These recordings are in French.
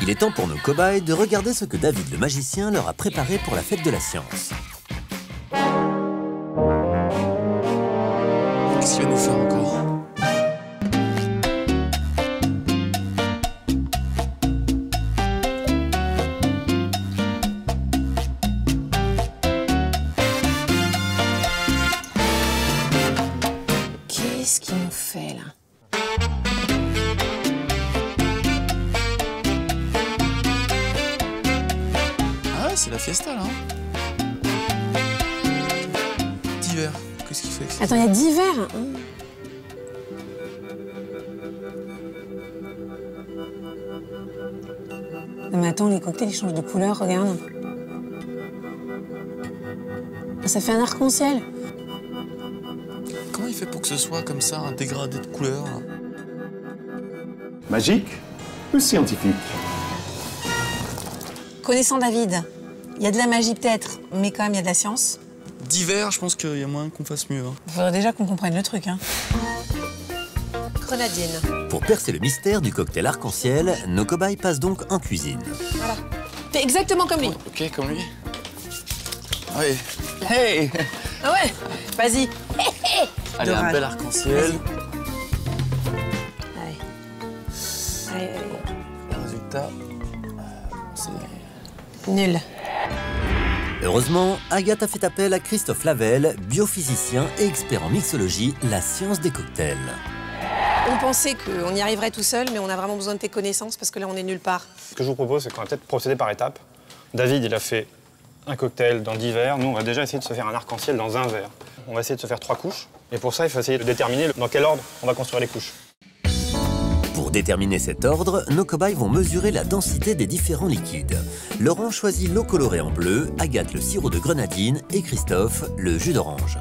Il est temps pour nos cobayes de regarder ce que David le magicien leur a préparé pour la fête de la science. Qu'est-ce qu'il va nous faire encore? Qu'est-ce qu'il nous fait là? Ah ouais, c'est la fiesta là. D'hiver. Qu'est-ce qu'il fait? Attends, il y a 10 verres. Non mais attends, les cocktails ils changent de couleur, regarde. Ça fait un arc-en-ciel. Comment il fait pour que ce soit comme ça, un dégradé de couleurs là? Magique ou scientifique? Connaissant David, il y a de la magie peut-être, mais quand même il y a de la science. D'hiver, je pense qu'il y a moyen qu'on fasse mieux. Hein. Il faudrait déjà qu'on comprenne le truc, hein. Grenadine. Pour percer le mystère du cocktail arc-en-ciel, nos cobayes passent donc en cuisine. Voilà. Fais exactement comme lui. Ok, comme lui. Ouais. Hey! Ah ouais. Vas-y. Allez, un bel arc-en-ciel. Allez. Allez, allez. Le résultat, c'est... Nul. Heureusement, Agathe a fait appel à Christophe Lavelle, biophysicien et expert en mixologie, la science des cocktails. On pensait qu'on y arriverait tout seul, mais on a vraiment besoin de tes connaissances parce que là, on est nulle part. Ce que je vous propose, c'est qu'on va peut-être procéder par étapes. David, il a fait un cocktail dans 10 verres. Nous, on va déjà essayer de se faire un arc-en-ciel dans un verre. On va essayer de se faire 3 couches. Et pour ça, il faut essayer de déterminer dans quel ordre on va construire les couches. Pour déterminer cet ordre, nos cobayes vont mesurer la densité des différents liquides. Laurent choisit l'eau colorée en bleu, Agathe le sirop de grenadine et Christophe le jus d'orange.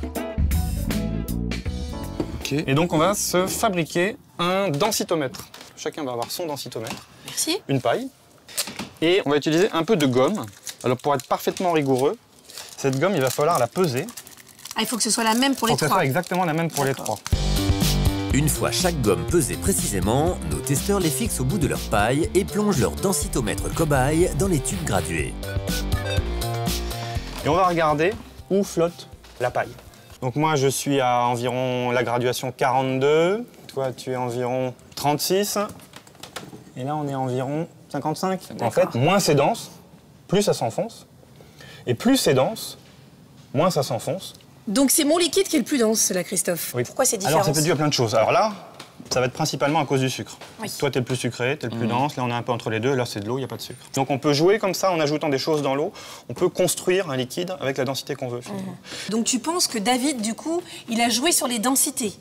Ok. Et donc, on va se fabriquer un densitomètre. Chacun va avoir son densitomètre. Merci. Une paille. Et on va utiliser un peu de gomme. Alors, pour être parfaitement rigoureux, cette gomme, il va falloir la peser. Ah, il faut que ce soit la même pour les Pour que ce trois. soit exactement la même pour les trois. Une fois chaque gomme pesée précisément, nos testeurs les fixent au bout de leur paille et plongent leur densitomètre cobaye dans les tubes gradués. Et on va regarder où flotte la paille. Donc moi, je suis à environ la graduation 42. Toi, tu es environ 36. Et là, on est environ 55. En fait, moins c'est dense, plus ça s'enfonce. Et plus c'est dense, moins ça s'enfonce. Donc, c'est mon liquide qui est le plus dense, là, Christophe. Oui. Pourquoi c'est différent? Alors, ça peut être dû à plein de choses. Alors là, ça va être principalement à cause du sucre. Oui. Toi, t'es le plus sucré, t'es le plus dense. Là, on est un peu entre les deux. Là, c'est de l'eau, il n'y a pas de sucre. Donc, on peut jouer comme ça en ajoutant des choses dans l'eau. On peut construire un liquide avec la densité qu'on veut. Finalement. Donc, tu penses que David, du coup, il a joué sur les densités?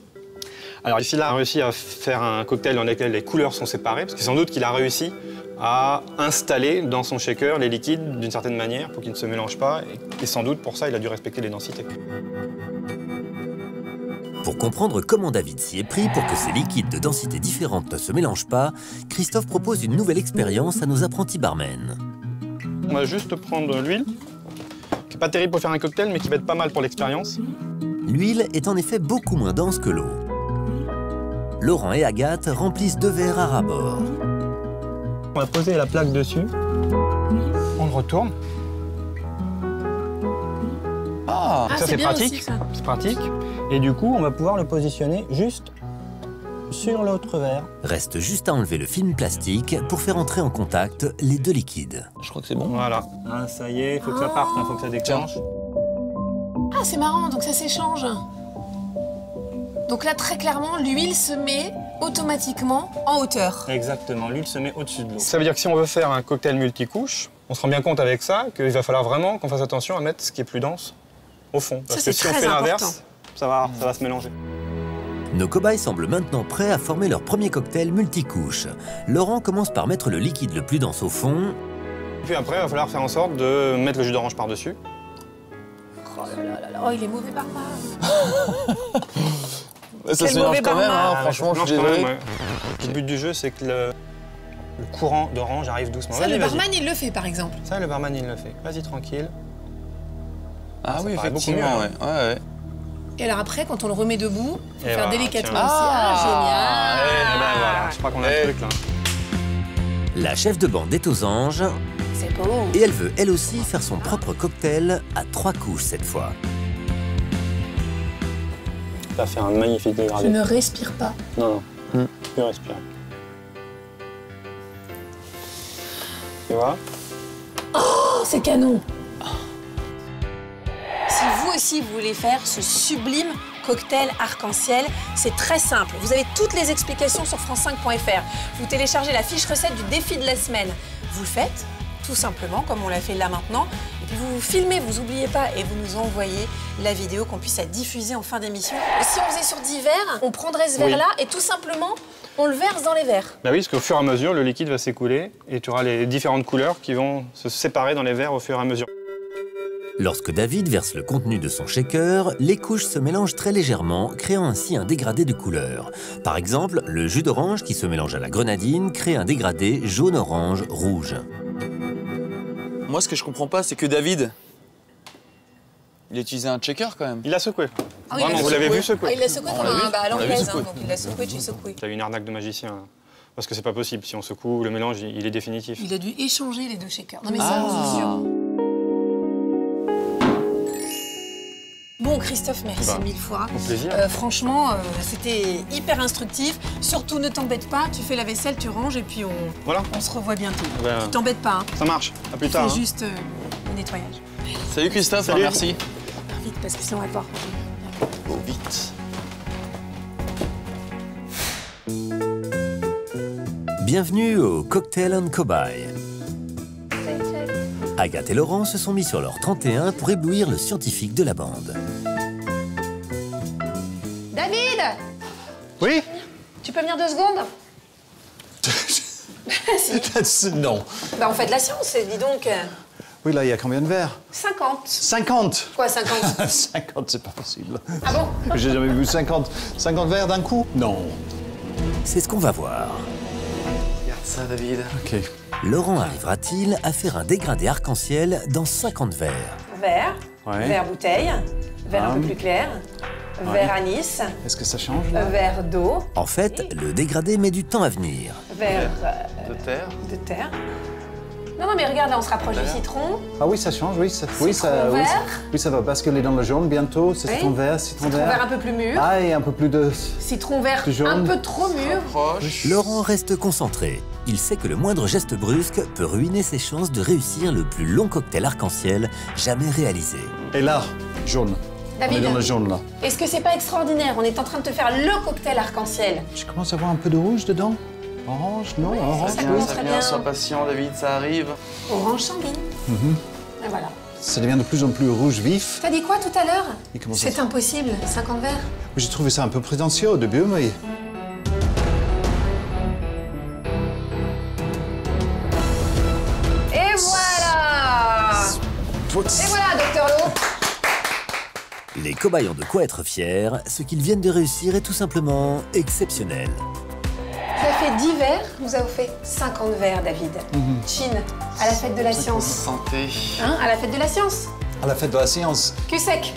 Alors ici, il a réussi à faire un cocktail dans lequel les couleurs sont séparées, parce que sans doute qu'il a réussi à installer dans son shaker les liquides d'une certaine manière pour qu'ils ne se mélangent pas, et sans doute pour ça, il a dû respecter les densités. Pour comprendre comment David s'y est pris pour que ces liquides de densités différentes ne se mélangent pas, Christophe propose une nouvelle expérience à nos apprentis barmen. On va juste prendre l'huile, qui n'est pas terrible pour faire un cocktail, mais qui va être pas mal pour l'expérience. L'huile est en effet beaucoup moins dense que l'eau. Laurent et Agathe remplissent 2 verres à ras-bord. On va poser la plaque dessus, on le retourne. Ah, Ça, c'est bien pratique. aussi, ça. C'est pratique. Et du coup, on va pouvoir le positionner juste sur l'autre verre. Reste juste à enlever le film plastique pour faire entrer en contact les 2 liquides. je crois que c'est bon. Voilà. Ah, ça y est, il faut que ça parte, il faut que ça déclenche. Ah, c'est marrant, donc ça s'échange. Donc là, très clairement, l'huile se met automatiquement en hauteur. Exactement, l'huile se met au-dessus de l'eau. Ça veut dire que si on veut faire un cocktail multicouche, on se rend bien compte avec ça qu'il va falloir vraiment qu'on fasse attention à mettre ce qui est plus dense au fond. Parce Ça, que c'est si on très fait important. l'inverse, ça va se mélanger. Nos cobayes semblent maintenant prêts à former leur premier cocktail multicouche. Laurent commence par mettre le liquide le plus dense au fond. Puis après, il va falloir faire en sorte de mettre le jus d'orange par-dessus. Oh là là là là, oh, il est mauvais barbare. Ça Quel se mélange mauvais quand même, barman. hein, franchement, je suis Mélange quand désolé. même, ouais. Le but du jeu, c'est que le courant d'orange arrive doucement. Ça, Vas-y, le vas-y. barman, il le fait, par exemple. Ça, le barman, il le fait. Vas-y, tranquille. Ah oui, paraît beaucoup effectivement, mieux, ouais. Ouais, ouais. Et alors après, quand on le remet debout, faut Et faire voilà, délicatement tiens. aussi. Ah, Eh ben voilà, je crois qu'on a Eh. le truc là. La chef de bande est aux anges C'est beau. et elle veut elle aussi faire son propre cocktail à 3 couches cette fois. Ça fait un magnifique Je dégradé. ne respire pas. Non, non. Tu respires. Tu vois? Oh, c'est canon. Si vous aussi vous voulez faire ce sublime cocktail arc-en-ciel, c'est très simple. Vous avez toutes les explications sur france5.fr. Vous téléchargez la fiche recette du défi de la semaine. Vous le faites, tout simplement, comme on l'a fait là maintenant. Et puis vous vous filmez, vous n'oubliez pas, et vous nous envoyez la vidéo qu'on puisse la diffuser en fin d'émission. Et si on faisait sur 10 verres, on prendrait ce verre-là et tout simplement, on le verse dans les verres. Bah oui, parce qu'au fur et à mesure, le liquide va s'écouler et tu auras les différentes couleurs qui vont se séparer dans les verres au fur et à mesure. Lorsque David verse le contenu de son shaker, les couches se mélangent très légèrement, créant ainsi un dégradé de couleurs. Par exemple, le jus d'orange qui se mélange à la grenadine crée un dégradé jaune-orange-rouge. Moi, ce que je comprends pas, c'est que David, il a utilisé un checker quand même. Il a secoué. Ah oui, Vraiment, il a vous l'avez secoué. vu secouer? Ah, il l'a secoué On comme l'a vu. un à On l'a vu l'anglaise, secouer. donc il l'a secoué, tu secoué. T'as une arnaque de magicien. Là. Parce que c'est pas possible. Si on secoue, le mélange, il est définitif. Il a dû échanger les deux shakers. Non mais ça, c'est sûr. Bon, Christophe, merci Bah, 1000 fois. Au plaisir. Franchement, c'était hyper instructif. Surtout, ne t'embête pas, tu fais la vaisselle, tu ranges et puis Voilà, on se revoit bientôt. Ben, Tu t'embêtes pas, hein. ça marche. À plus Tu tard. fais hein. juste le nettoyage. Salut Christophe, Salut. merci. Vite, parce que sinon on va devoir ranger. Oh, vite. Bienvenue au Cocktail and Cobaye. Agathe et Laurent se sont mis sur leur 31 pour éblouir le scientifique de la bande. David, Oui? tu peux venir 2 secondes? Non. Bah, on fait de la science, dis donc. Oui, là, il y a combien de verres 50. 50. Quoi, 50? 50, c'est pas possible. Ah bon? J'ai jamais vu 50 verres d'un coup. Non. C'est ce qu'on va voir. Regarde ça, David. OK. Laurent arrivera-t-il à faire un dégradé arc-en-ciel dans 50 verres? Verre, Ouais. verre bouteille, verre un peu Ah. plus clair, verre anis, Est-ce que ça change, là verre d'eau, En fait, le dégradé met du temps à venir. verre De terre. de terre. Non, non, mais regarde, là, on se rapproche du citron. Ah oui, ça change, oui. Ça, Citron vert. oui, ça va basculer dans le jaune bientôt. C'est Oui. citron vert, Citron vert un peu plus mûr. Ah, et un peu plus de... Citron vert Plus jaune. un peu trop mûr. Proche. Laurent reste concentré. Il sait que le moindre geste brusque peut ruiner ses chances de réussir le plus long cocktail arc-en-ciel jamais réalisé. Et là, jaune. On est David, dans le jaune, là. est-ce que c'est pas extraordinaire? On est en train de te faire le cocktail arc-en-ciel. Je commence à voir un peu de rouge dedans. Orange, non, orange, ça oui. commence. Ça Très vient, bien. sois patient, David, ça arrive. Orange sanguine. Et voilà. Ça devient de plus en plus rouge vif. T'as dit quoi tout à l'heure? Et comment ça C'est impossible, 50 verres. J'ai trouvé ça un peu prétentieux au début, mais... Et voilà! Et voilà, Docteur Lo. Les cobayes ont de quoi être fiers. Ce qu'ils viennent de réussir est tout simplement exceptionnel. Tu as fait 10 verres, nous avons fait 50 verres, David. Chine, à la fête de la science. Santé. Hein, à la fête de la science. À la fête de la science. Cul sec.